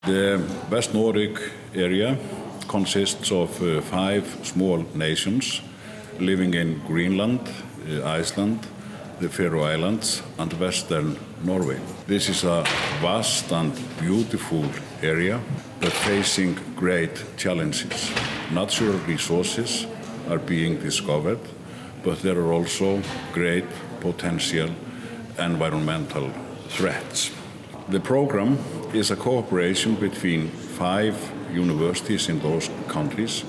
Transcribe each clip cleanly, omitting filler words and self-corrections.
The West Nordic area consists of 5 small nations living in Greenland, Iceland, the Faroe Islands and Western Norway. This is a vast and beautiful area but facing great challenges. Natural resources are being discovered, but there are also great potential environmental threats. The program is a cooperation between 5 universities in those countries,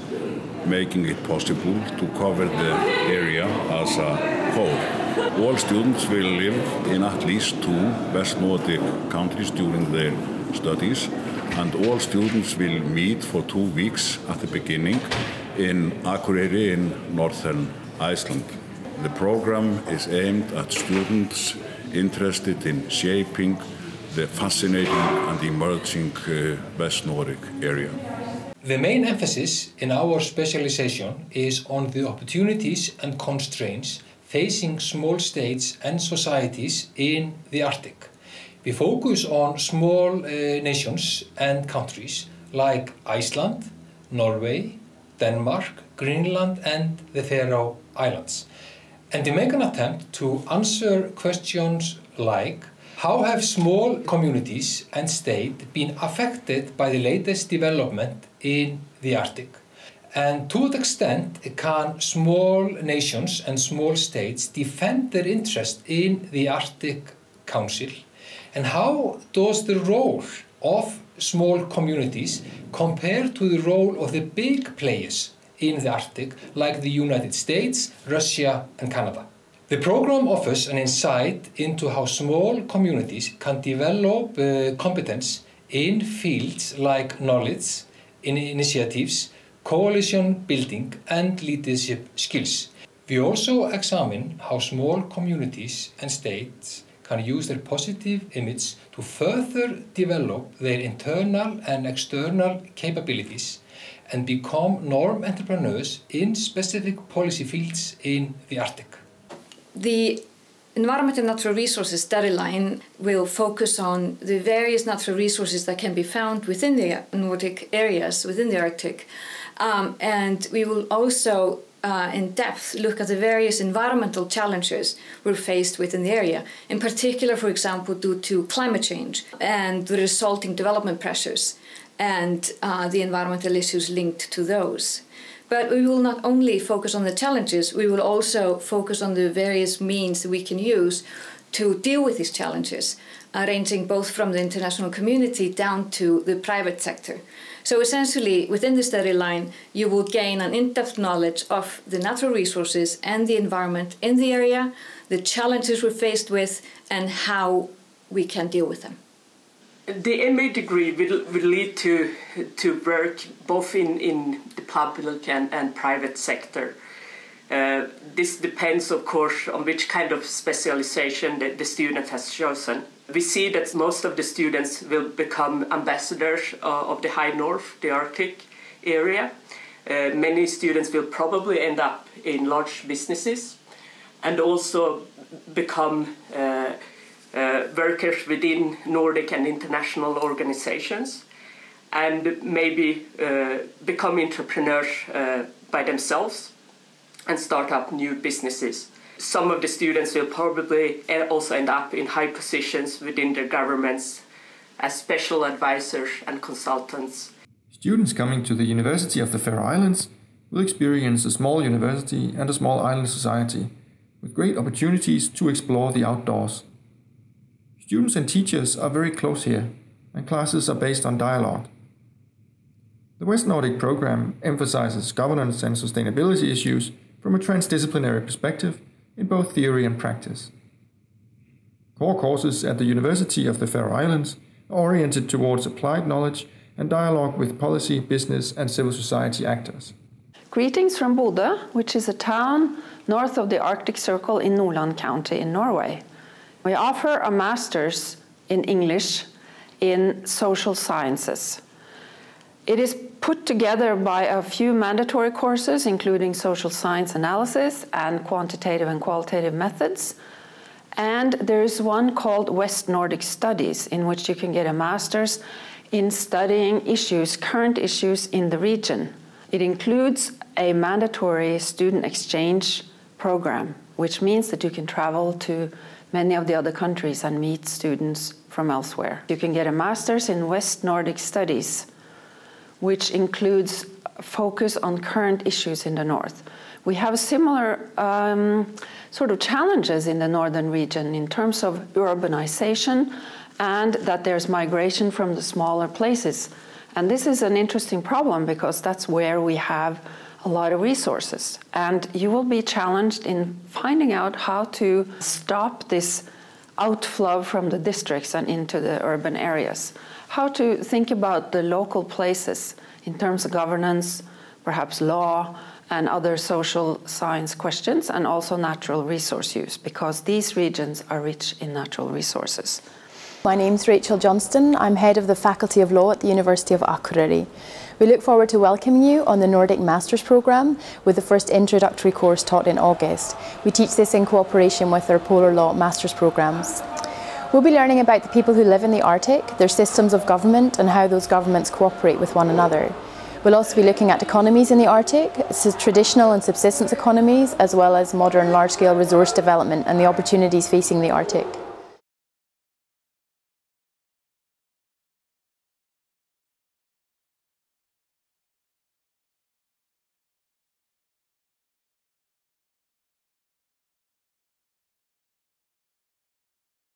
making it possible to cover the area as a whole. All students will live in at least 2 West Nordic countries during their studies, and all students will meet for 2 weeks at the beginning in Akureyri in northern Iceland. The program is aimed at students interested in shaping the fascinating and emerging West Nordic area. The main emphasis in our specialization is on the opportunities and constraints facing small states and societies in the Arctic. We focus on small nations and countries like Iceland, Norway, Denmark, Greenland and the Faroe Islands. And we make an attempt to answer questions like: how have small communities and states been affected by the latest development in the Arctic? And to what extent can small nations and small states defend their interest in the Arctic Council? And how does the role of small communities compare to the role of the big players in the Arctic, like the United States, Russia and Canada? The program offers an insight into how small communities can develop competence in fields like knowledge, initiatives, coalition building and leadership skills. We also examine how small communities and states can use their positive image to further develop their internal and external capabilities and become norm entrepreneurs in specific policy fields in the Arctic. The Environment and Natural Resources study line will focus on the various natural resources that can be found within the Nordic areas, within the Arctic. And we will also, in depth, look at the various environmental challenges we're faced with in the area. In particular, for example, due to climate change and the resulting development pressures and the environmental issues linked to those. But we will not only focus on the challenges, we will also focus on the various means that we can use to deal with these challenges, ranging both from the international community down to the private sector. So essentially, within the study line, you will gain an in-depth knowledge of the natural resources and the environment in the area, the challenges we're faced with, and how we can deal with them. The MA degree will lead to work both in the public and private sector. This depends, of course, on which kind of specialization the student has chosen. We see that most of the students will become ambassadors of the High North, the Arctic area. Many students will probably end up in large businesses and also become workers within Nordic and international organizations, and maybe become entrepreneurs by themselves and start up new businesses. Some of the students will probably also end up in high positions within their governments as special advisors and consultants. Students coming to the University of the Faroe Islands will experience a small university and a small island society with great opportunities to explore the outdoors. Students and teachers are very close here, and classes are based on dialogue. The West Nordic program emphasizes governance and sustainability issues from a transdisciplinary perspective in both theory and practice. Core courses at the University of the Faroe Islands are oriented towards applied knowledge and dialogue with policy, business and civil society actors. Greetings from Bodø, which is a town north of the Arctic Circle in Nordland County in Norway. We offer a master's in English in social sciences. It is put together by a few mandatory courses, including social science analysis and quantitative and qualitative methods. And there is one called West Nordic Studies, in which you can get a master's in studying issues, current issues in the region. It includes a mandatory student exchange program, which means that you can travel to many of the other countries and meet students from elsewhere. You can get a master's in West Nordic Studies, which includes focus on current issues in the north. We have similar sort of challenges in the northern region in terms of urbanization and that there's migration from the smaller places. And this is an interesting problem because that's where we have a lot of resources. And you will be challenged in finding out how to stop this outflow from the districts and into the urban areas. How to think about the local places in terms of governance, perhaps law, and other social science questions, and also natural resource use, because these regions are rich in natural resources. My name's Rachel Johnston. I'm head of the Faculty of Law at the University of Akureyri. We look forward to welcoming you on the Nordic Masters programme with the first introductory course taught in August. We teach this in cooperation with our Polar Law Masters programmes. We'll be learning about the people who live in the Arctic, their systems of government and how those governments cooperate with one another. We'll also be looking at economies in the Arctic, traditional and subsistence economies, as well as modern large-scale resource development and the opportunities facing the Arctic.